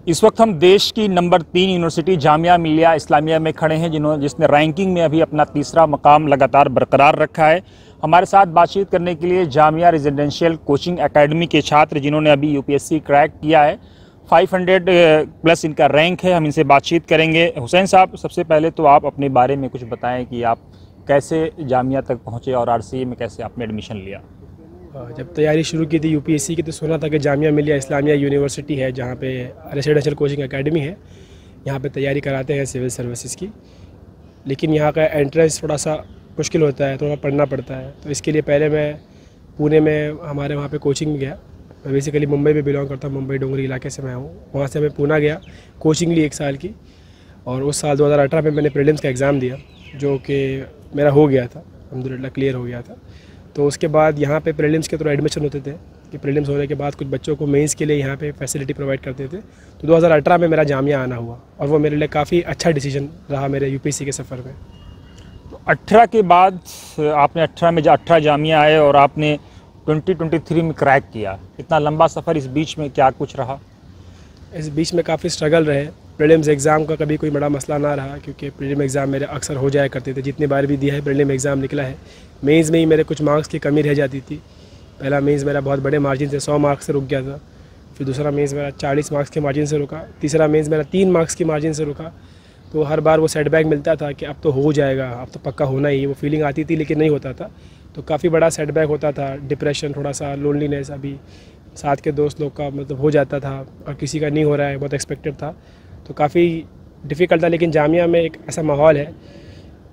इस वक्त हम देश की नंबर 3 यूनिवर्सिटी जामिया मिलिया इस्लामिया में खड़े हैं जिसने रैंकिंग में अभी अपना तीसरा मकाम लगातार बरकरार रखा है। हमारे साथ बातचीत करने के लिए जामिया रेजिडेंशियल कोचिंग एकेडमी के छात्र जिन्होंने अभी यूपीएससी क्रैक किया है, 500 प्लस इनका रैंक है। हम इनसे बातचीत करेंगे। हुसैन साहब, सबसे पहले तो आप अपने बारे में कुछ बताएं कि आप कैसे जामिया तक पहुँचे और आरसीए में कैसे आपने एडमिशन लिया। जब तैयारी शुरू की थी यूपीएससी की तो सुना था कि जामिया मिलिया इस्लामिया यूनिवर्सिटी है जहाँ पे रेजिडेंशियल कोचिंग एकेडमी है, यहाँ पे तैयारी कराते हैं सिविल सर्विसेज की। लेकिन यहाँ का एंट्रेंस थोड़ा सा मुश्किल होता है, थोड़ा पढ़ना पड़ता है। तो इसके लिए पहले मैं पुणे में हमारे वहाँ पे कोचिंग में गया। मैं बेसिकली मुंबई में बिलोंग करता हूँ, मुंबई डोंगरी इलाके से मैं हूँ। वहाँ से मैं पूना गया, कोचिंग ली 1 साल की, और उस साल 2018 में मैंने प्रीलिम्स का एग्ज़ाम दिया जो कि मेरा हो गया था, अल्हम्दुलिल्लाह क्लियर हो गया था। तो उसके बाद यहाँ पे प्रीलिम्स के थ्रू एडमिशन होते थे कि प्रीलिम्स होने के बाद कुछ बच्चों को मेंस के लिए यहाँ पे फैसिलिटी प्रोवाइड करते थे। तो 2018 में मेरा जामिया आना हुआ और वो मेरे लिए काफ़ी अच्छा डिसीजन रहा मेरे यूपीएससी के सफ़र में। तो 18 के बाद आपने 18 जामिया आए और आपने 2023 में क्रैक किया। इतना लंबा सफ़र, इस बीच में क्या कुछ रहा? इस बीच में काफ़ी स्ट्रगल रहे। प्रीलिम्स एग्ज़ाम का कभी कोई बड़ा मसला ना रहा क्योंकि प्रीलिम एग्ज़ाम मेरे अक्सर हो जाया करते थे, जितनी बार भी दिया है प्रीलिम एग्ज़ाम निकला है। मेंस में ही मेरे कुछ मार्क्स की कमी रह जाती थी। पहला मेंस मेरा बहुत बड़े मार्जिन से 100 मार्क्स से रुक गया था, फिर दूसरा मेंस मेरा 40 मार्क्स के मार्जिन से रुका, तीसरा मेंस मेरा 3 मार्क्स के मार्जिन से रुका। तो हर बार वो सेटबैक मिलता था कि अब तो हो जाएगा, अब तो पक्का होना ही, वो फीलिंग आती थी लेकिन नहीं होता था। तो काफ़ी बड़ा सेटबैक होता था, डिप्रेशन, थोड़ा सा लोनलीनेस, अभी साथ के दोस्त लोग का मतलब हो जाता था और किसी का नहीं हो रहा है, बहुत एक्सपेक्टेड था। तो काफ़ी डिफ़िकल्ट था। लेकिन जामिया में एक ऐसा माहौल है,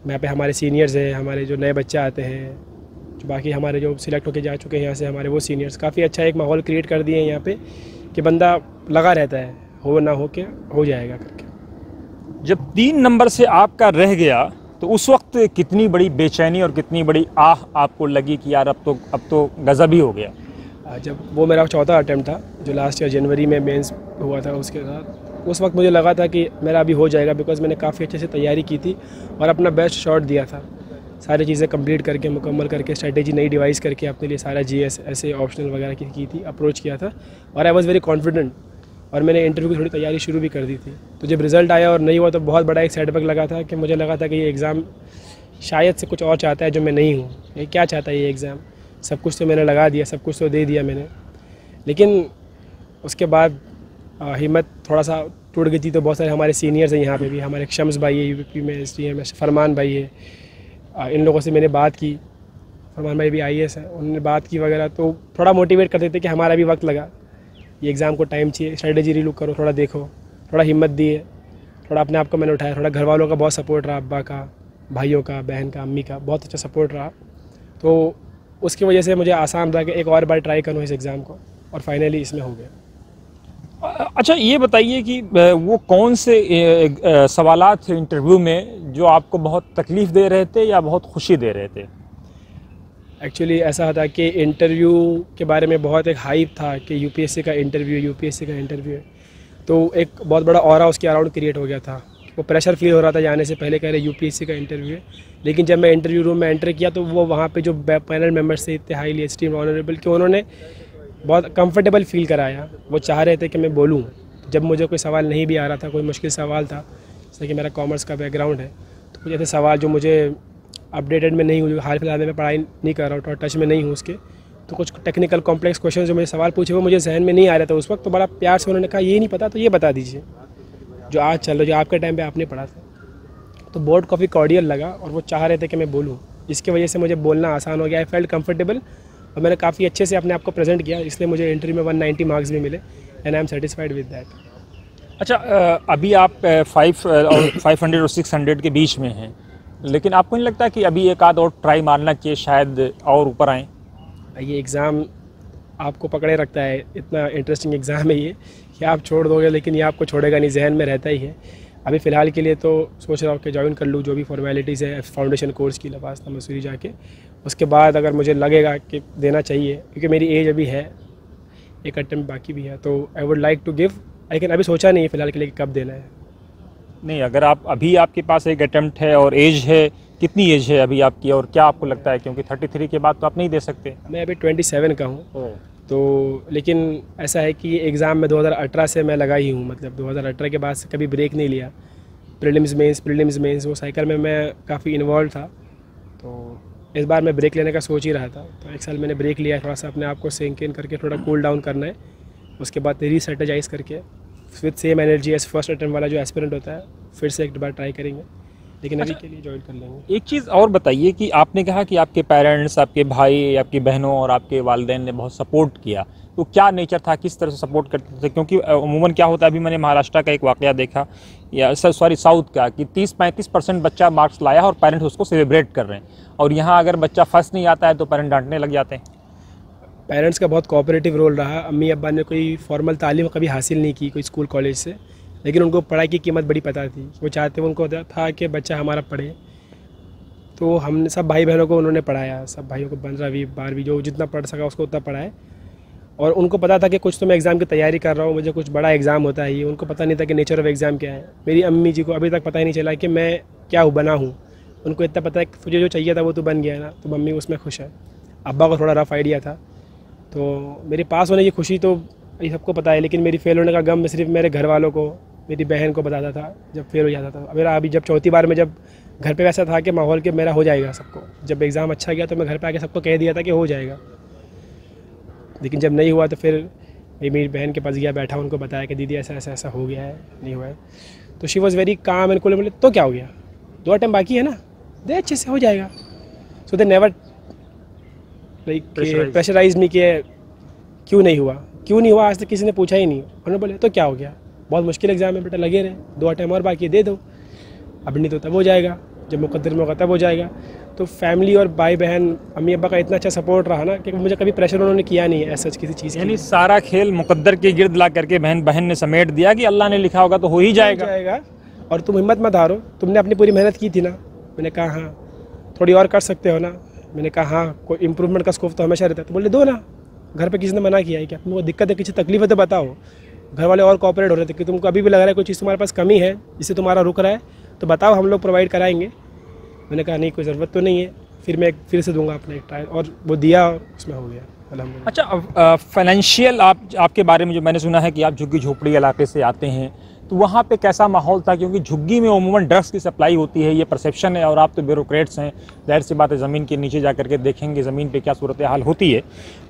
यहाँ पे हमारे सीनियर्स हैं, हमारे जो नए बच्चे आते हैं, जो बाकी हमारे जो सिलेक्ट होके जा चुके हैं यहाँ से, हमारे वो सीनियर्स काफ़ी अच्छा एक माहौल क्रिएट कर दिए हैं यहाँ पे कि बंदा लगा रहता है, हो ना हो के हो जाएगा करके। जब 3 नंबर से आपका रह गया तो उस वक्त कितनी बड़ी बेचैनी और कितनी बड़ी आह आपको लगी कि यार अब तो गज़ब ही हो गया? जब वो मेरा चौथा अटैम्प्ट था जो लास्ट ईयर जनवरी में मेंस हुआ था, उसके साथ उस वक्त मुझे लगा था कि मेरा अभी हो जाएगा, बिकॉज़ मैंने काफ़ी अच्छे से तैयारी की थी और अपना बेस्ट शॉट दिया था। सारी चीज़ें कंप्लीट करके, मुकम्मल करके, स्ट्रेटेजी नई डिवाइस करके अपने लिए सारा जीएस ऐसे ऑप्शनल वगैरह की थी, अप्रोच किया था और आई वाज़ वेरी कॉन्फिडेंट। और मैंने इंटरव्यू की थोड़ी तैयारी शुरू भी कर दी थी। तो जब रिज़ल्ट आया और नहीं हुआ तो बहुत बड़ा एक सेटबैक लगा था कि मुझे लगा था कि ये एग्ज़ाम शायद से कुछ और चाहता है जो मैं नहीं हूँ। ये क्या चाहता है ये एग्ज़ाम? सब कुछ तो मैंने लगा दिया, सब कुछ तो दे दिया मैंने। लेकिन उसके बाद हिम्मत थोड़ा सा टूट गई थी। तो बहुत सारे हमारे सीनियर्स हैं यहाँ पे भी, हमारे शम्स भाई है यूपी में एसडीए में, फरमान भाई है, इन लोगों से मैंने बात की। फरमान भाई भी आईएएस है, उन्होंने बात की वगैरह, तो थोड़ा मोटिवेट करते थे कि हमारा भी वक्त लगा, ये एग्ज़ाम को टाइम चाहिए, स्ट्रेटेजी रीलुक करो, थोड़ा देखो, थोड़ा हिम्मत दिए, थोड़ा अपने आप को मैंने उठाया। थोड़ा घर वालों का बहुत सपोर्ट रहा, अब्बा का, भाइयों का, बहन का, अम्मी का बहुत अच्छा सपोर्ट रहा। तो उसकी वजह से मुझे आसान रहा कि एक और बार ट्राई करूँ इस एग्ज़ाम को, और फाइनली इसमें हो गया। अच्छा, ये बताइए कि वो कौन से सवालात थे इंटरव्यू में जो आपको बहुत तकलीफ़ दे रहे थे या बहुत खुशी दे रहे थे? एक्चुअली ऐसा था कि इंटरव्यू के बारे में बहुत एक हाइप था कि यूपीएससी का इंटरव्यू है। तो एक बहुत बड़ा ऑरा उसके अराउंड क्रिएट हो गया था। वो प्रेशर फील हो रहा था जाने से पहले, कह रहे यूपीएससी का इंटरव्यू है। लेकिन जब मैं इंटरव्यू रूम में एंटर किया तो वो वहाँ पे जो पैनल मेंबर्स थे इतने हाईली एस्टीम्ड ऑनरेबल कि उन्होंने बहुत कंफर्टेबल फील कराया। वो चाह रहे थे कि मैं बोलूँ। जब मुझे कोई सवाल नहीं भी आ रहा था, कोई मुश्किल सवाल था, जैसे कि मेरा कॉमर्स का बैकग्राउंड है, तो कुछ ऐसे सवाल जो मुझे अपडेटेड में नहीं हूँ, हाल फिलहाल में मैं पढ़ाई नहीं कर रहा हूँ, थोड़ा टच में नहीं हूँ उसके, तो कुछ टेक्निकल कॉम्प्लेक्स क्वेश्चन जो मुझे सवाल पूछे वो मुझे जहन में नहीं आ रहा था उस वक्त। तो बड़ा प्यार से उन्होंने कहा ये नहीं पता तो ये बता दीजिए, जो आज चल रहा, जो आपके टाइम पे आपने पढ़ा था। तो बोर्ड काफ़ी कॉर्डियल लगा और वो चाह रहे थे कि मैं बोलूँ, जिसकी वजह से मुझे बोलना आसान हो गया। आई फेल्ट कंफर्टेबल और मैंने काफ़ी अच्छे से अपने आप को प्रेजेंट किया, इसलिए मुझे इंटरव्यू में 190 मार्क्स भी मिले and I am satisfied with that. अच्छा, अभी आप 500 और 600 के बीच में हैं, लेकिन आपको नहीं लगता कि अभी एक आध और ट्राई मारना चाहिए, शायद और ऊपर आएँ? ये एग्ज़ाम आपको पकड़े रखता है, इतना इंटरेस्टिंग एग्ज़ाम है ये कि आप छोड़ दोगे लेकिन ये आपको छोड़ेगा नहीं, जहन में रहता ही है। अभी फ़िलहाल के लिए तो सोच रहा हूँ कि ज्वाइन कर लूँ जो भी फॉर्मेलिटीज़ है फाउंडेशन कोर्स की लबास्ता मसूरी जाके। उसके बाद अगर मुझे लगेगा कि देना चाहिए, क्योंकि मेरी एज अभी है, एक अटेम्प्ट बाकी भी है, तो I would like to give. लेकिन अभी सोचा नहीं है फ़िलहाल के लिए कि कब देना है। नहीं, अगर आप अभी आपके पास एक अटेम्प्ट है और एज है, कितनी एज है अभी आपकी और क्या आपको लगता है, क्योंकि 33 के बाद तो आप नहीं दे सकते? मैं अभी 27 का हूँ। तो लेकिन ऐसा है कि एग्ज़ाम में 2018 से मैं लगा ही हूँ, मतलब 2018 के बाद से कभी ब्रेक नहीं लिया। प्रीलिम्स मेंस वो साइकिल में मैं काफ़ी इन्वॉल्व था, तो इस बार मैं ब्रेक लेने का सोच ही रहा था। तो 1 साल मैंने ब्रेक लिया, थोड़ा सा अपने आप को सिंक इन करके थोड़ा कूल डाउन करना है, उसके बाद रीस्ट्रेटेजाइज़ करके with same energy as first attempt वाला जो एस्पिरेंट होता है फिर से एक बार ट्राई करेंगे, लेकिन अभी के लिए ज्वाइन कर लेंगे। एक चीज़ और बताइए कि आपने कहा कि आपके पेरेंट्स, आपके भाई, आपकी बहनों और आपके वालिदैन ने बहुत सपोर्ट किया, तो क्या नेचर था, किस तरह से सपोर्ट करते थे? क्योंकि अमूमन क्या होता है, अभी मैंने महाराष्ट्र का एक वाकया देखा, या सॉरी साउथ का, कि 30-35% बच्चा मार्क्स लाया और पेरेंट्स उसको सेलिब्रेट कर रहे हैं, और यहाँ अगर बच्चा फर्स्ट नहीं आता है तो पेरेंट डांटने लग जाते हैं। पेरेंट्स का बहुत कोऑपरेटिव रोल रहा। अम्मी अब्बा ने कोई फॉर्मल तालीम कभी हासिल नहीं की कोई स्कूल कॉलेज से, लेकिन उनको पढ़ाई की कीमत बड़ी पता थी। वो चाहते, उनको था कि बच्चा हमारा पढ़े, तो हम सब भाई बहनों को उन्होंने पढ़ाया, सब भाइयों को 15वीं 12वीं जो जितना पढ़ सका उसको उतना पढ़ाए। और उनको पता था कि कुछ तो मैं एग्ज़ाम की तैयारी कर रहा हूँ, मुझे कुछ बड़ा एग्ज़ाम होता है ये। उनको पता नहीं था कि नेचर ऑफ एग्ज़ाम क्या है। मेरी अम्मी जी को अभी तक पता ही नहीं चला कि मैं क्या बना हूँ। उनको इतना पता है कि तुझे जो चाहिए था वो तो बन गया ना, तो मम्मी उसमें खुश है। अब्बा को थोड़ा रफ आइडिया था, तो मेरे पास होने की खुशी तो ये सबको पता है, लेकिन मेरी फेल होने का गम सिर्फ मेरे घर वालों को, मेरी बहन को बताता था जब फेल हो जाता था। मेरा अभी जब चौथी बार में जब घर पे वैसा था कि माहौल के मेरा हो जाएगा सबको, जब एग्ज़ाम अच्छा गया तो मैं घर पे आके सबको कह दिया था कि हो जाएगा, लेकिन जब नहीं हुआ तो फिर मेरी बहन के पास गया, बैठा, उनको बताया कि दीदी ऐसा ऐसा ऐसा हो गया है, नहीं हुआ है। तो she was very calm and cool. बोले तो क्या हो गया, 2 अटेम्प्ट बाकी है ना, दे अच्छे से हो जाएगा। सो दे नेवर लाइक प्रेशराइज नहीं किया क्यों नहीं हुआ आज तक किसी ने पूछा ही नहीं। उन्होंने बोले तो क्या हो गया, बहुत मुश्किल एग्जाम है बेटा, लगे रहे, 2 अटेम्प्ट और बाकी दे दो, अब नहीं तो तब हो जाएगा, जब मुकद्दर में होगा तब हो जाएगा। तो फैमिली और भाई बहन अम्मी अब्बा का इतना अच्छा सपोर्ट रहा ना कि मुझे कभी प्रेशर उन्होंने किया नहीं है ऐसा किसी चीज़। यानी सारा खेल मुकद्दर के गिर्द ला करके बहन ने समेट दिया कि अल्लाह ने लिखा होगा तो हो ही जाएगा, और तुम हिम्मत मत हारो, तुमने अपनी पूरी मेहनत की थी ना। मैंने कहा हाँ, थोड़ी और कर सकते हो ना। मैंने कहा हाँ, कोई इम्प्रूवमेंट का स्कोप तो हमेशा रहता है। तो बोले दो ना, घर पे किसी ने मना किया है क्या, तुमको दिक्कत है, किसी तकलीफ है तो बताओ। घर वाले और कोऑपरेट हो रहे थे कि तुमको अभी भी लग रहा है कोई चीज़ तुम्हारे पास कमी है जिससे तुम्हारा रुक रहा है तो बताओ, हम लोग प्रोवाइड कराएंगे। मैंने कहा नहीं, कोई ज़रूरत तो नहीं है, फिर से दूंगा अपना एक ट्रायल, और वो दिया, उसमें हो गया अल्हम्दुलिल्लाह। अच्छा, फाइनेंशियल आपके बारे में जो मैंने सुना है कि आप झुग्गी झोपड़ी इलाके से आते हैं, तो वहाँ पे कैसा माहौल था? क्योंकि झुग्गी में अमूमन ड्रग्स की सप्लाई होती है, ये परसेप्शन है, और आप तो ब्यूरोक्रेट्स हैं, जाहिर सी बात है ज़मीन के नीचे जा करके देखेंगे ज़मीन पे क्या सूरत हाल होती है।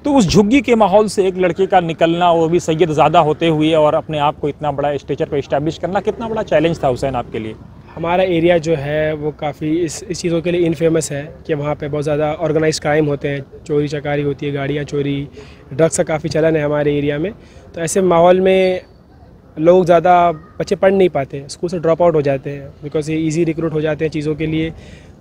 तो उस झुग्गी के माहौल से एक लड़के का निकलना, वो भी सैयद ज़्यादा होते हुए, और अपने आप को इतना बड़ा स्टेचर पर इस्टेब्लिश करना, कितना बड़ा चैलेंज था हुसैन आपके लिए? हमारा एरिया जो है वो काफ़ी इस चीज़ों के लिए इनफेमस है कि वहाँ पे बहुत ज़्यादा ऑर्गेनाइज्ड क्राइम होते हैं, चोरी चकारी होती है, गाड़ियाँ चोरी, ड्रग्स का काफ़ी चलन है हमारे एरिया में। तो ऐसे माहौल में लोग ज़्यादा बच्चे पढ़ नहीं पाते, स्कूल से ड्रॉप आउट हो जाते हैं, बिकॉज ये इजी रिक्रूट हो जाते हैं चीज़ों के लिए।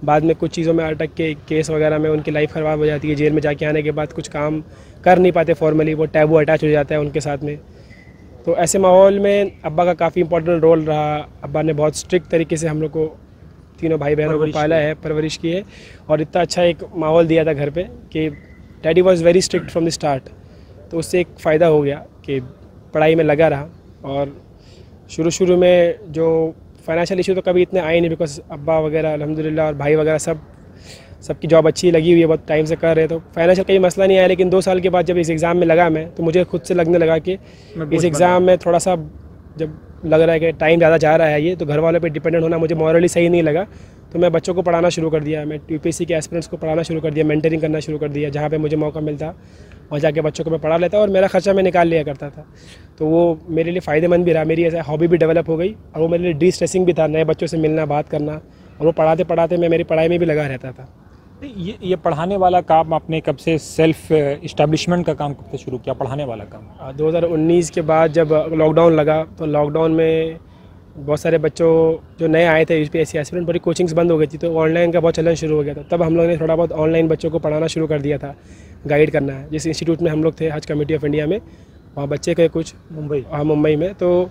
बाद में कुछ चीज़ों में अटक के केस वगैरह में उनकी लाइफ ख़राब हो जाती है, जेल में जाके आने के बाद कुछ काम कर नहीं पाते फॉर्मली, वो टैबू अटैच हो जाता है उनके साथ में। तो ऐसे माहौल में अब्बा का काफ़ी इंपॉर्टेंट रोल रहा। अब्बा ने बहुत स्ट्रिक्ट तरीके से हम लोग को, तीनों भाई बहनों को पाला है, परवरिश की है, और इतना अच्छा एक माहौल दिया था घर पे कि daddy was very strict from the start. तो उससे एक फ़ायदा हो गया कि पढ़ाई में लगा रहा, और शुरू में जो फाइनेंशियल इशू तो कभी इतने आए नहीं, बिकॉज अब्बा वगैरह अल्हम्दुलिल्लाह और भाई वगैरह सबकी जॉब अच्छी लगी हुई है, बहुत टाइम से कर रहे, तो फाइनेंशियल कहीं मसला नहीं आया। लेकिन 2 साल के बाद जब इस एग्ज़ाम में लगा मैं, तो मुझे खुद से लगने लगा कि इस एग्ज़ाम में थोड़ा सा जब लग रहा है कि टाइम ज़्यादा जा रहा है ये, तो घर वालों पे डिपेंडेंट होना मुझे मॉरली सही नहीं लगा। तो मैं बच्चों को पढ़ाना शुरू कर दिया, मैं यूपीएससी के एस्पिरेंट्स को पढ़ाना शुरू कर दिया, मेंटरिंग करना शुरू कर दिया, जहाँ पे मुझे मौका मिलता वहाँ जाके बच्चों को मैं पढ़ा लेता और मेरा खर्चा मैं निकाल लिया करता था। तो वो मेरे लिए फ़ायदेमंद भी रहा, मेरी ऐसा हॉबी भी डेवलप हो गई, और वो मेरे लिए डी स्ट्रेसिंग भी था, नए बच्चों से मिलना, बात करना, और वो पढ़ाते पढ़ाते मैं मेरी पढ़ाई में भी लगा रहता था। ये पढ़ाने वाला काम आपने कब से, सेल्फ इस्टेब्लिशमेंट का काम कब से शुरू किया, पढ़ाने वाला काम? 2019 के बाद जब लॉकडाउन लगा, तो लॉकडाउन में बहुत सारे बच्चों जो नए आए थे यूपीएससी एस्पिरेंट, बड़ी कोचिंग्स बंद हो गई थी, तो ऑनलाइन का बहुत चलन शुरू हो गया था। तब हम लोग ने थोड़ा बहुत ऑनलाइन बच्चों को पढ़ाना शुरू कर दिया था, गाइड करना है। जिस इंस्टीट्यूट में हम लोग थे, हज कमेटी ऑफ इंडिया में, वहाँ बच्चे के कुछ मुंबई में, तो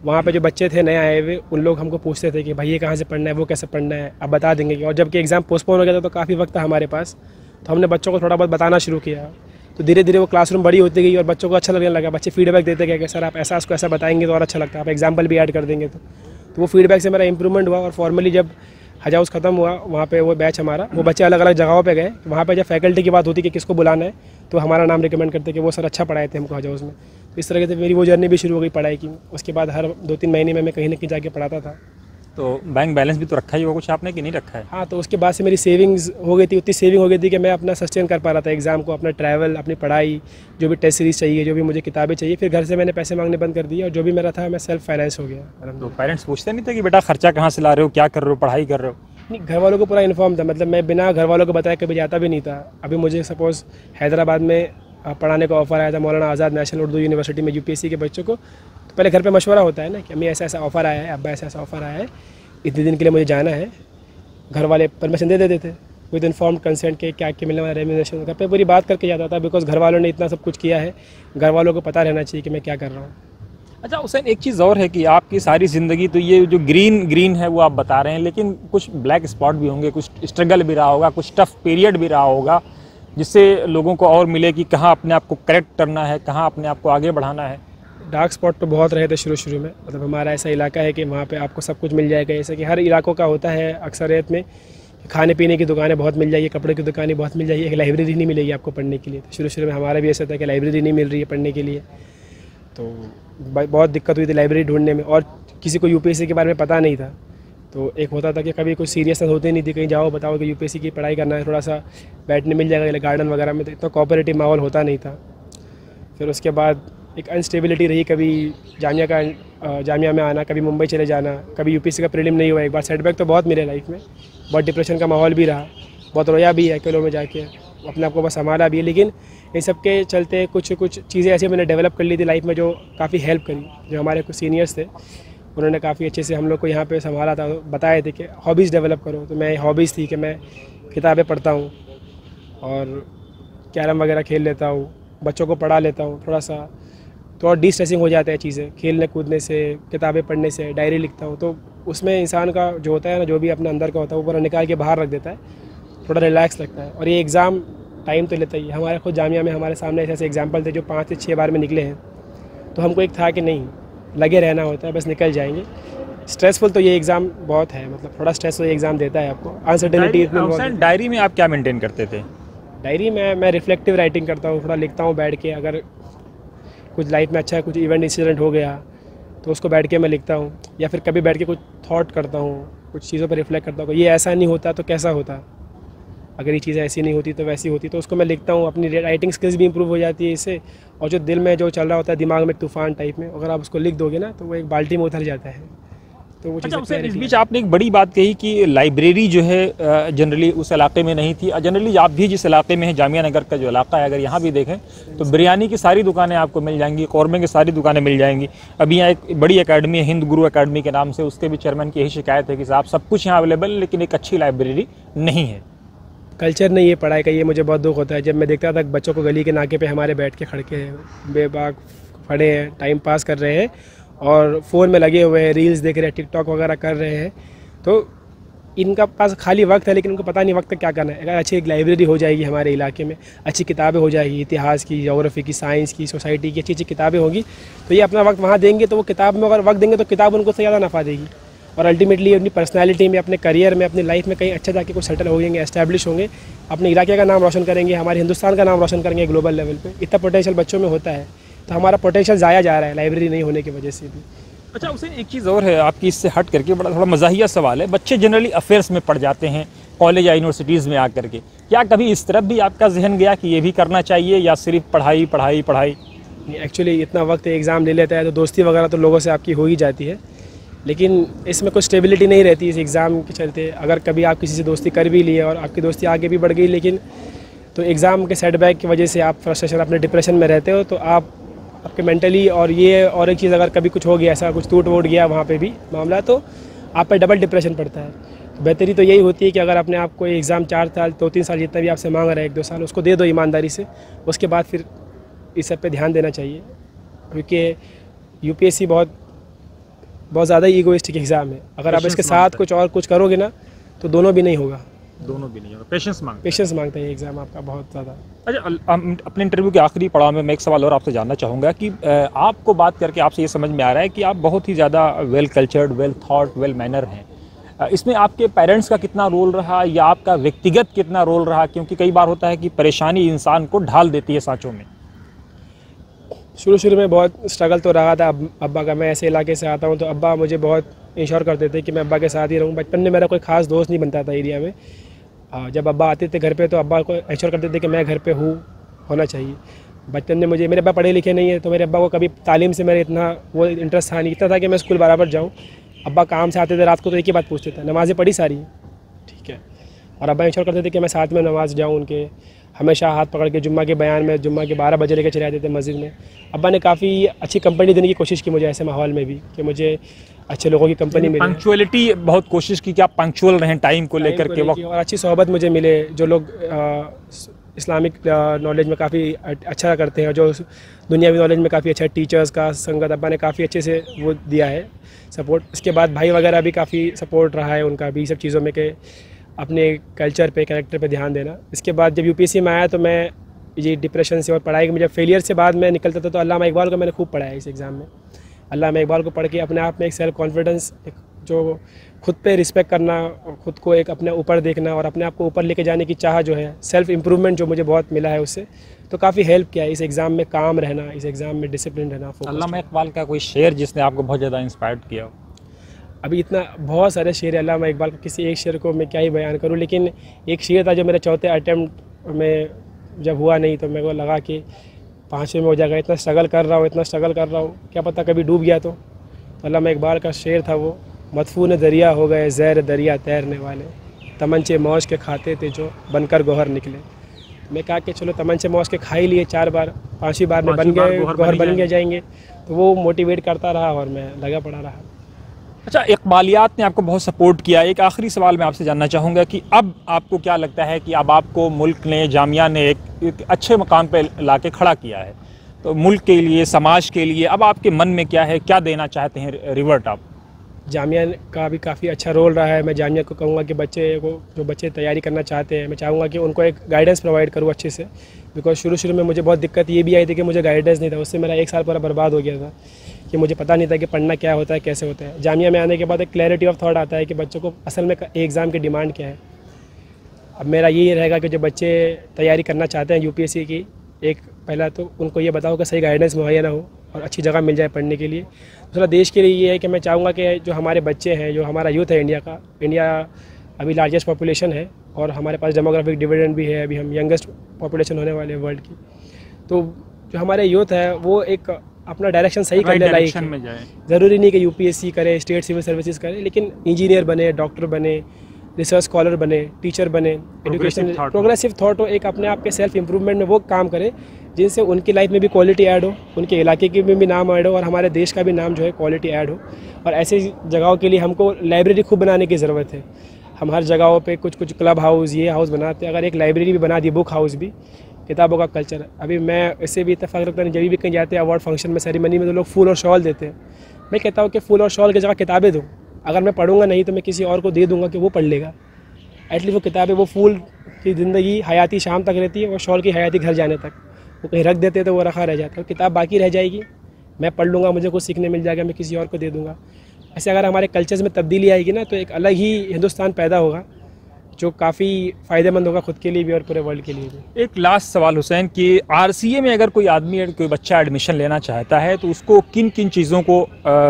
वहाँ पे जो बच्चे थे नए आए हुए, उन लोग हमको पूछते थे कि भाई ये कहाँ से पढ़ना है, वो कैसे पढ़ना है, अब बता देंगे। और जबकि एग्ज़ाम पोस्टपोन हो गया था तो काफ़ी वक्त था हमारे पास, तो हमने बच्चों को थोड़ा बहुत बताना शुरू किया। तो धीरे धीरे वो क्लासरूम बड़ी होती गई और बच्चों को अच्छा लगने लगा। बच्चे फीडबैक देते गए कि सर आप ऐसा उसको ऐसा बताएंगे तो और अच्छा लगता है, आप एग्जाम्पल भी ऐड कर देंगे। तो वो फीडबैक से मेरा इंप्रूवमेंट हुआ, और फॉर्मली जब हज हाउस ख़त्म हुआ, वहाँ पे वो बैच हमारा, वो बच्चे अलग अलग जगहों पे गए। वहाँ पे जब फैकल्टी की बात होती कि किसको बुलाना है तो हमारा नाम रिकमेंड करते कि वो सर अच्छा पढ़ाए थे हमको हज हाउस में। तो इस तरह से मेरी वो जर्नी भी शुरू हो गई पढ़ाई की। उसके बाद हर 2-3 महीने में मैं कहीं ना कहीं जाके पढ़ाता था। तो बैंक बैलेंस भी तो रखा ही होगा कुछ आपने कि नहीं रखा है? हाँ, तो उसके बाद से मेरी सेविंग्स हो गई थी, उतनी सेविंग हो गई थी कि मैं अपना सस्टेन कर पा रहा था एग्ज़ाम को, अपना ट्रैवल, अपनी पढ़ाई, जो भी टेस्ट सीरीज़ चाहिए, जो भी मुझे किताबें चाहिए। फिर घर से मैंने पैसे मांगने बंद कर दिए और जो भी मेरा था मैं सेल्फ फाइनेंस हो गया। तो पेरेंट्स पूछते नहीं थे कि बेटा खर्चा कहाँ से ला रहे हो, क्या कर रहे हो, पढ़ाई कर रहे हो? नहीं, घर वालों को पूरा इन्फॉर्म था, मतलब मैं बिना घर वालों को बताया कभी जाता भी नहीं था। अभी मुझे सपोज़ हैदराबाद में पढ़ाने का ऑफ़र आया था मौलाना आज़ाद नेशनल उर्दू यूनिवर्सिटी में यूपीएससी के बच्चों को, तो पहले घर पे मशवरा होता है ना कि अम्मी ऐसा ऐसा ऑफ़र आया है, अब्बा ऐसा ऐसा ऑफ़र आया है, इतने दिन के लिए मुझे जाना है। घर वाले परमिशन दे देते थे विद इन्फॉर्म्ड कंसेंट के, क्या क्या मिलने वाला रेम्यूनरेशन। घर पे पूरी बात करके जाता था, बिकॉज घर वालों ने इतना सब कुछ किया है, घर वालों को पता रहना चाहिए कि मैं क्या कर रहा हूँ। अच्छा हुसैन, एक चीज़ और है कि आपकी सारी ज़िंदगी तो ये जो ग्रीन है वो आप बता रहे हैं, लेकिन कुछ ब्लैक स्पॉट भी होंगे, कुछ स्ट्रगल भी रहा होगा, कुछ टफ पीरियड भी रहा होगा, जिससे लोगों को और मिले कि कहाँ अपने आप को करेक्ट करना है, कहाँ अपने आप को आगे बढ़ाना है। डार्क स्पॉट तो बहुत रहे थे शुरू में। मतलब हमारा ऐसा इलाका है कि वहाँ पे आपको सब कुछ मिल जाएगा, जैसे कि हर इलाकों का होता है अक्सरियत में। खाने पीने की दुकानें बहुत मिल जाएगी, कपड़े की दुकानें बहुत मिल जाएगी, एक लाइब्रेरी नहीं मिलेगी आपको पढ़ने के लिए। तो शुरू में हमारा भी ऐसा था कि लाइब्रेरी नहीं मिल रही है पढ़ने के लिए, तो बहुत दिक्कत हुई थी लाइब्रेरी ढूंढने में। और किसी को यूपीएससी के बारे में पता नहीं था, तो एक होता था कि कभी कोई सीरियसनेस होती नहीं थी, कहीं जाओ बताओ कि यूपीएससी की पढ़ाई करना है, थोड़ा सा बैठने मिल जाएगा गार्डन वगैरह में, तो इतना कोऑपरेटिव माहौल होता नहीं था। फिर उसके बाद एक अनस्टेबिलिटी रही, कभी जामिया में आना, कभी मुंबई चले जाना, कभी यूपीएससी का प्रीलिम नहीं हुआ। एक बार सेटबैक तो बहुत मेरे लाइफ में, बहुत डिप्रेशन का माहौल भी रहा, बहुत रोया भी है अकेलों में जाके, अपने आप को बस संभाला भी है। लेकिन इन सब के चलते कुछ चीज़ें ऐसी मैंने डेवलप कर ली थी लाइफ में जो काफ़ी हेल्प करी। जो हमारे कुछ सीनियर्स थे उन्होंने काफ़ी अच्छे से हम लोग को यहाँ पे संभाला था, बताए थे कि हॉबीज़ डेवलप करो। तो मैं हॉबीज़ थी कि मैं किताबें पढ़ता हूँ और कैरम वगैरह खेल लेता हूँ, बच्चों को पढ़ा लेता हूँ थोड़ा सा, तो और डिस्ट्रेसिंग हो जाता है चीज़ें, खेलने कूदने से, किताबें पढ़ने से। डायरी लिखता हूँ तो उसमें इंसान का जो होता है ना, जो भी अपने अंदर का होता है वो पूरा निकाल के बाहर रख देता है, थोड़ा रिलैक्स लगता है। और ये एग्ज़ाम टाइम तो लेता ही है। हमारे खुद जामिया में हमारे सामने ऐसे एग्जाम्पल थे जो 5 से 6 बार में निकले हैं, तो हमको एक था कि नहीं, लगे रहना होता है, बस निकल जाएंगे। स्ट्रेसफुल तो ये एग्ज़ाम बहुत है, मतलब थोड़ा स्ट्रेस तो ये एग्ज़ाम देता है आपको, अनसर्टेनिटी। डायरी में आप क्या मेंटेन करते थे? डायरी में मैं रिफ्लेक्टिव राइटिंग करता हूँ, थोड़ा लिखता हूँ बैठ के। अगर कुछ लाइफ में अच्छा कुछ इवेंट इंसिडेंट हो गया तो उसको बैठ के मैं लिखता हूँ, या फिर कभी बैठ के कुछ थॉट करता हूँ, कुछ चीज़ों पर रिफ्लेक्ट करता हूँ, ये ऐसा नहीं होता तो कैसा होता, अगर ये चीज़ ऐसी नहीं होती तो वैसी होती। तो उसको मैं लिखता हूँ, अपनी राइटिंग स्किल्स भी इंप्रूव हो जाती है इससे। और जो दिल में जो चल रहा होता है दिमाग में, एक तूफान टाइप में, अगर आप उसको लिख दोगे ना तो वो एक बाल्टी में उतर जाता है। तो वो अच्छा, इस बीच आपने एक बड़ी बात कही कि लाइब्रेरी जो है जनरली उस इलाके में नहीं थी। जनरली आप भी जिस इलाके में हैं, जामिया नगर का जो इलाका है, अगर यहाँ भी देखें तो बिरयानी की सारी दुकानें आपको मिल जाएंगी, कौरमे की सारी दुकानें मिल जाएंगी। अभी यहाँ एक बड़ी अकेडमी है हिंद गुरु अकेडमी के नाम से, उसके भी चेयरमैन की यही शिकायत है कि साहब सब कुछ यहाँ अवेलेबल, लेकिन एक अच्छी लाइब्रेरी नहीं है। कल्चर नहीं है पढ़ाई का, ये मुझे बहुत दुख होता है। जब मैं देखता था बच्चों को गली के नाके पे हमारे बैठ के खड़के हैं, बेबाक खड़े हैं, टाइम पास कर रहे हैं और फ़ोन में लगे हुए हैं, रील्स देख रहे हैं, टिकटॉक वगैरह कर रहे हैं, तो इनका पास खाली वक्त है लेकिन उनको पता नहीं वक्त क्या करना है। अगर अच्छी एक लाइब्रेरी हो जाएगी हमारे इलाके में, अच्छी किताबें हो जाएगी, इतिहास की, ज्योग्राफी की, साइंस की, सोसाइटी की अच्छी किताबें होंगी, तो ये अपना वक्त वहाँ देंगे, तो वो किताब में अगर वक्त देंगे तो किताब उनको ज़्यादा नफ़ा देगी। और अल्टीमेटली अपनी पर्सनैलिटी में, अपने करियर में, अपनी लाइफ में कहीं अच्छा जाके कुछ सेटल हो जाएंगे, एस्टैब्लिश होंगे, अपने इलाके का नाम रोशन करेंगे, हमारे हिंदुस्तान का नाम रोशन करेंगे ग्लोबल लेवल पे। इतना पोटेंशियल बच्चों में होता है, तो हमारा पोटेंशियल ज़ाया जा रहा है लाइब्रेरी नहीं होने की वजह से भी। अच्छा, उसे एक चीज़ और है आपकी, इससे हट करके बड़ा थोड़ा मज़ाहिया सवाल है। बच्चे जनरली अफेयर्स में पढ़ जाते हैं कॉलेज या यूनिवर्सिटीज़ में आकर के, क्या कभी इस तरफ भी आपका जहन गया कि ये भी करना चाहिए, या सिर्फ पढ़ाई पढ़ाई पढ़ाई? एक्चुअली इतना वक्त एग्ज़ाम ले लेता है तो दोस्ती वगैरह तो लोगों से आपकी हो ही जाती है, लेकिन इसमें कुछ स्टेबिलिटी नहीं रहती इस एग्ज़ाम के चलते। अगर कभी आप किसी से दोस्ती कर भी लिए और आपकी दोस्ती आगे भी बढ़ गई, लेकिन तो एग्ज़ाम के सेटबैक की वजह से आप फ्रस्ट्रेशन, अपने डिप्रेशन में रहते हो, तो आप आपके मेंटली, और ये और एक चीज़ अगर कभी कुछ हो गया, ऐसा कुछ टूट वूट गया वहाँ पे भी मामला, तो आप पे डबल डिप्रेशन पड़ता है। तो बेहतरी तो यही होती है कि अगर अपने आप को एग्ज़ाम 4 साल 2-3 साल जितना भी आपसे मांग रहा है, 1-2 साल उसको दे दो ईमानदारी से, उसके बाद फिर इस सब पे ध्यान देना चाहिए। क्योंकि यूपीएससी बहुत ज़्यादा ईगोइस्टिक एग्ज़ाम है। अगर आप इसके साथ कुछ और कुछ करोगे ना तो दोनों भी नहीं होगा, पेशेंस मांगता है ये एग्ज़ाम आपका बहुत ज़्यादा। अच्छा, अपने इंटरव्यू के आखिरी पड़ाव में मैं एक सवाल और आपसे जानना चाहूँगा कि आपको बात करके आपसे ये समझ में आ रहा है कि आप बहुत ही ज़्यादा well cultured, well thought, well manner हैं, इसमें आपके पेरेंट्स का कितना रोल रहा या आपका व्यक्तिगत कितना रोल रहा, क्योंकि कई बार होता है कि परेशानी इंसान को ढाल देती है सांचों में? शुरू में बहुत स्ट्रगल तो रहा था अब्बा का। मैं ऐसे इलाके से आता हूँ तो अब्बा मुझे बहुत इंश्योर करते थे कि मैं अब्बा के साथ ही रहूँ। बचपन में मेरा कोई खास दोस्त नहीं बनता था एरिया में। जब अब्बा आते थे घर पे तो अब्बा को इंश्योर करते थे कि मैं घर पे होना चाहिए। बचपन में मेरे अब्बा पढ़े लिखे नहीं है तो मेरे अब्बा को कभी तालीम से मेरे इतना वो इंटरेस्ट था नहीं। इतना था कि मैं स्कूल बराबर जाऊँ। अब्बा काम से आते थे रात को तो एक ही बात पूछते थे, नमाज़ें पढ़ी सारी? ठीक है। और अब्बा इंश्योर करते थे कि मैं साथ में नमाज़ जाऊँ उनके, हमेशा हाथ पकड़ के जुम्मा के बयान में जुम्मा के 12 बजे लेकर चले आते थे मस्जिद में। अब्बा ने काफ़ी अच्छी कंपनी देने की कोशिश की मुझे ऐसे माहौल में भी, कि मुझे अच्छे लोगों की कंपनी मिले। पंक्चुअलिटी बहुत कोशिश की कि आप पंक्चुअल रहें टाइम को लेकर के वक्त, और अच्छी सोहबत मुझे मिले जो लोग इस्लामिक नॉलेज में काफ़ी अच्छा करते हैं, जो दुनियावी नॉलेज में काफ़ी अच्छा। टीचर्स का संगत अब्बा ने काफ़ी अच्छे से वो दिया है सपोर्ट। इसके बाद भाई वगैरह भी काफ़ी सपोर्ट रहा है उनका भी सब चीज़ों में, कि अपने कल्चर पे कैरेक्टर पे ध्यान देना। इसके बाद जब यूपीएससी में आया तो मैं ये डिप्रेशन से और पढ़ाई में जब फेलियर से बाद में निकलता था तो अल्लामा इकबाल को मैंने खूब पढ़ा है इस एग्ज़ाम में। अल्लामा इकबाल को पढ़ के अपने आप में एक सेल्फ कॉन्फिडेंस, एक जो खुद पे रिस्पेक्ट करना, खुद को एक अपने ऊपर देखना और अपने आप को ऊपर लेके जाने की चाह जो है, सेल्फ इम्प्रूवमेंट जो मुझे बहुत मिला है उससे, तो काफ़ी हेल्प किया इस एग्ज़ाम में। काम रहना, इस एग्ज़ाम में डिसिप्लिन रहना। अल्लामा इकबाल का कोई शेर जिसने आपको बहुत ज़्यादा इंस्पायर्ड किया हो? अभी इतना बहुत सारे शेर अल्लामा इकबाल का, किसी एक शेर को मैं क्या ही बयान करूं, लेकिन एक शेर था जो मेरे चौथे अटैम्प्ट में जब हुआ नहीं तो मेरे को लगा कि 5वें में हो जाएगा। इतना स्ट्रगल कर रहा हूँ, क्या पता कभी डूब गया तो अल्लामा इकबाल का शेर था वो, मदफून दरिया हो गए ज़हर दरिया तैरने वाले, तमंचे मौज के खाते थे जो बनकर गोहर निकले। मैं कहा कि चलो तमंचे मौज के खा ही लिए 4 बार, 5वीं बार में बन गए, गोहर बन गए जाएंगे। तो वो मोटिवेट करता रहा और मैं लगा पड़ा रहा। अच्छा, इकबालियात ने आपको बहुत सपोर्ट किया। एक आखिरी सवाल मैं आपसे जानना चाहूँगा कि अब आपको क्या लगता है कि अब आपको मुल्क ने, जामिया ने एक अच्छे मकाम पे ला के खड़ा किया है, तो मुल्क के लिए, समाज के लिए अब आपके मन में क्या है, क्या देना चाहते हैं रिवर्ट आप? जामिया का भी काफ़ी अच्छा रोल रहा है। मैं जामिया को कहूँगा कि जो बच्चे तैयारी करना चाहते हैं, मैं चाहूँगा कि उनको एक गाइडेंस प्रोवाइड करूँ अच्छे से। बिकॉज शुरू में मुझे बहुत दिक्कत ये भी आई थी कि मुझे गाइडेंस नहीं था, उससे मेरा 1 साल पूरा बर्बाद हो गया था कि मुझे पता नहीं था कि पढ़ना क्या होता है, कैसे होता है। जामिया में आने के बाद एक क्लैरिटी ऑफ थॉट आता है कि बच्चों को असल में एग्ज़ाम की डिमांड क्या है। अब मेरा यही रहेगा कि जो बच्चे तैयारी करना चाहते हैं यूपीएससी की, एक पहला तो उनको ये बताओ कि सही गाइडेंस मुहैया ना हो और अच्छी जगह मिल जाए पढ़ने के लिए। दूसरा देश के लिए ये है कि मैं चाहूँगा कि जो हमारे बच्चे हैं, जो हमारा यूथ है इंडिया अभी लार्जेस्ट पॉपुलेशन है और हमारे पास डेमोग्राफिक डिविडेंड भी है, अभी हम यंगेस्ट पॉपुलेशन होने वाले हैं वर्ल्ड की। तो जो हमारे यूथ है वो एक अपना डायरेक्शन सही करने लायक है। ज़रूरी नहीं कि यूपीएससी करे, स्टेट सिविल सर्विसेज करे, लेकिन इंजीनियर बने, डॉक्टर बने, रिसर्च स्कॉलर बने, टीचर बने, एजुकेशन प्रोग्रेसिव थॉट हो, एक अपने आप के सेल्फ इम्प्रूवमेंट में वो काम करे जिनसे उनकी लाइफ में भी क्वालिटी ऐड हो, उनके इलाके के में भी नाम ऐड हो और हमारे देश का भी नाम जो है क्वालिटी ऐड हो। और ऐसी जगहों के लिए हमको लाइब्रेरी खूब बनाने की ज़रूरत है। हम हर जगहों पे कुछ क्लब हाउस, ये हाउस बनाते हैं, अगर एक लाइब्रेरी भी बना दी, बुक हाउस भी, किताबों का कल्चर। अभी मैं इससे भी इत्तेफाक रखता हूँ, जब भी कहीं जाते हैं अवार्ड फंक्शन में, सेरेमनी में, तो लोग फूल और शॉल देते हैं। मैं कहता हूँ कि फूल और शॉल की जगह किताबें दो। अगर मैं पढ़ूंगा नहीं तो मैं किसी और को दे दूँगा कि वो पढ़ लेगा। एटलीस्ट वो किताबें, वो फूल की ज़िंदगी हयाती शाम तक रहती है और शॉल की हयाती घर जाने तक। वो कहीं रख देते तो वो रखा रह जाता है, किताब बाकी रह जाएगी, मैं पढ़ लूँगा, मुझे कुछ सीखने मिल जाएगा, मैं किसी और को दे दूँगा। ऐसे अगर हमारे कल्चर्स में तब्दीली आएगी ना तो एक अलग ही हिंदुस्तान पैदा होगा जो काफ़ी फ़ायदेमंद होगा खुद के लिए भी और पूरे वर्ल्ड के लिए भी। एक लास्ट सवाल हुसैन कि आरसीए में अगर कोई आदमी, कोई बच्चा एडमिशन लेना चाहता है तो उसको किन किन चीज़ों को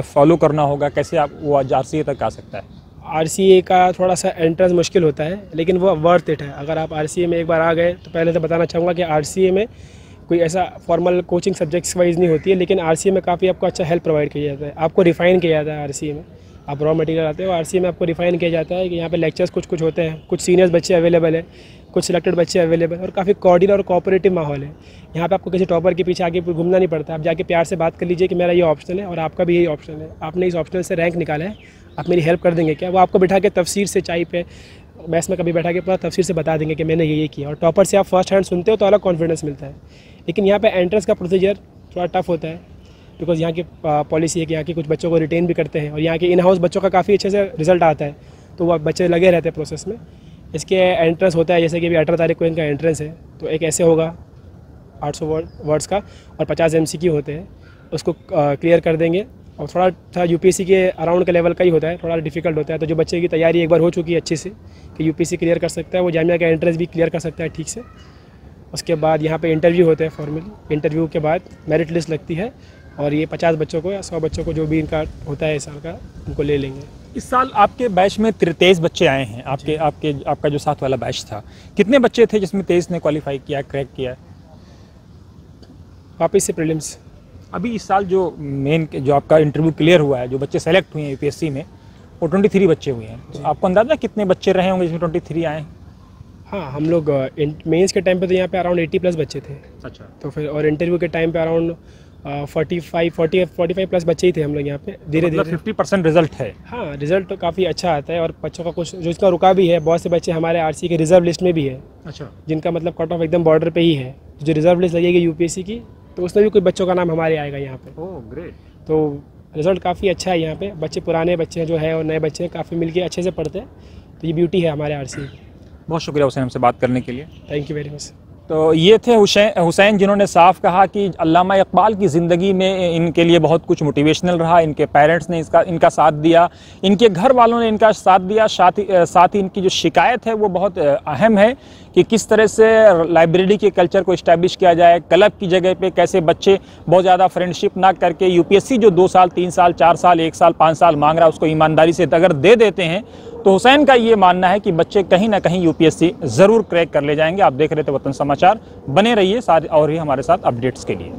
फॉलो करना होगा, कैसे आप वो आज आरसीए तक आ सकता है? आरसीए का थोड़ा सा एंट्रेंस मुश्किल होता है लेकिन वो वर्थ इट है। अगर आप आरसीए में एक बार आ गए तो पहले तो बताना चाहूँगा कि आरसीए में कोई ऐसा फॉर्मल कोचिंग सब्जेक्ट्स वाइज नहीं होती है, लेकिन आरसीए में काफ़ी आपको अच्छा हेल्प प्रोवाइड किया जाता है, आपको रिफ़ाइन किया जाता है। आरसीए में आप रॉ मटेरियल आते हो, आरसीए में आपको रिफ़ाइन किया जाता है कि यहाँ पे लेक्चर्स कुछ होते हैं, कुछ सीनियर्स बच्चे अवेलेबल है, कुछ सिलेक्टेड बच्चे अवेलेबल और काफ़ी कॉर्डिनल और कोऑपरेटिव माहौल है। यहाँ पे आपको किसी टॉपर के पीछे आगे घूमना नहीं पड़ता, आप जाके प्यार से बात कर लीजिए कि मेरा ये ऑप्शन है और आपका भी यही ऑप्शन है, आपने इस ऑप्शन से रैंक निकाला है, आप मेरी हेल्प कर देंगे क्या? वो आपको बैठा के तफसीर से चाय पे मैथ्स में कभी बैठा के पूरा तफसीर से बता देंगे कि मैंने ये किया। और टॉपर से आप फर्स्ट हैंड सुनते हो तो अलग कॉन्फिडेंस मिलता है। लेकिन यहाँ पे एंट्रेंस का प्रोसीजर थोड़ा टफ होता है बिकॉज यहाँ की पॉलिसी है कि यहाँ के कुछ बच्चों को रिटेन भी करते हैं और यहाँ के इन हाउस बच्चों का काफ़ी अच्छे से रिजल्ट आता है, तो वो बच्चे लगे रहते हैं प्रोसेस में। इसके एंट्रेंस होता है, जैसे कि अभी 18 तारीख को इनका एंट्रेंस है, तो एक ऐसे होगा 800 वर्ड्स का और 50 MCQ होते हैं, उसको क्लियर कर देंगे और थोड़ा था यूपीएससी के अराउंड का लेवल का ही होता है, थोड़ा डिफिकल्ट होता है। तो जो बच्चे की तैयारी एक बार हो चुकी है अच्छे से कि यूपीएससी क्लियर कर सकता है, वो जामिया का एंट्रेंस भी क्लियर कर सकता है ठीक से। उसके बाद यहाँ पे इंटरव्यू होते हैं फॉर्मली, इंटरव्यू के बाद मेरिट लिस्ट लगती है और ये 50 बच्चों को या 100 बच्चों को जो भी इनका होता है इस साल का, उनको ले लेंगे। इस साल आपके बैच में 23 बच्चे आए हैं। आपका जो साथ वाला बैच था, कितने बच्चे थे जिसमें 23 ने क्वालिफाई किया, क्रैक किया? वापस से प्रीलिम्स। अभी इस साल जो मेन जो आपका इंटरव्यू क्लियर हुआ है, जो बच्चे सेलेक्ट हुए हैं यूपीएससी में, वो 23 बच्चे हुए हैं। तो आपको अंदाजा कितने बच्चे रहे होंगे जिसमें 23 आए हैं? हाँ, हम लोग मेंस के टाइम पे तो यहाँ पे अराउंड 80+ बच्चे थे। अच्छा। तो फिर और इंटरव्यू के टाइम पे अराउंड 45+ बच्चे ही थे हम लोग यहाँ पे। धीरे धीरे 50% रिजल्ट है। हाँ, रिजल्ट तो काफ़ी अच्छा आता है और बच्चों का कुछ जो इसका रुका भी है, बहुत से बच्चे हमारे आरसी के रिजर्व लिस्ट में भी है। अच्छा। जिनका मतलब कट ऑफ एकदम बॉर्डर पे ही है। जो रिजर्व लिस्ट लगेगी यूपीएससी की, तो उसमें भी कोई बच्चों का नाम हमारे आएगा यहाँ पे। Oh great. तो रिजल्ट काफ़ी अच्छा है यहाँ पे। बच्चे पुराने बच्चे जो है और नए बच्चे काफ़ी मिलके अच्छे से पढ़ते हैं। तो ये ब्यूटी है हमारे आरसी की। बहुत शुक्रिया हुसैन हमसे बात करने के लिए। Thank you very much. तो ये थे हुसैन जिन्होंने साफ कहा कि अल्लामा इकबाल की ज़िंदगी में इनके लिए बहुत कुछ मोटिवेशनल रहा। इनके पेरेंट्स ने इनका साथ दिया, इनके घर वालों ने इनका साथ दिया। साथ ही इनकी जो शिकायत है वो बहुत अहम है कि किस तरह से लाइब्रेरी के कल्चर को इस्टेब्लिश किया जाए। क्लब की जगह पे कैसे बच्चे बहुत ज़्यादा फ्रेंडशिप ना करके यूपीएससी जो 2 साल 3 साल 4 साल 1 साल 5 साल मांग रहा है उसको ईमानदारी से अगर दे देते हैं तो हुसैन का ये मानना है कि बच्चे कहीं ना कहीं यूपीएससी ज़रूर क्रैक कर ले जाएंगे। आप देख रहे थे वतन समाचार, बने रहिए साथ और ही हमारे साथ अपडेट्स के लिए।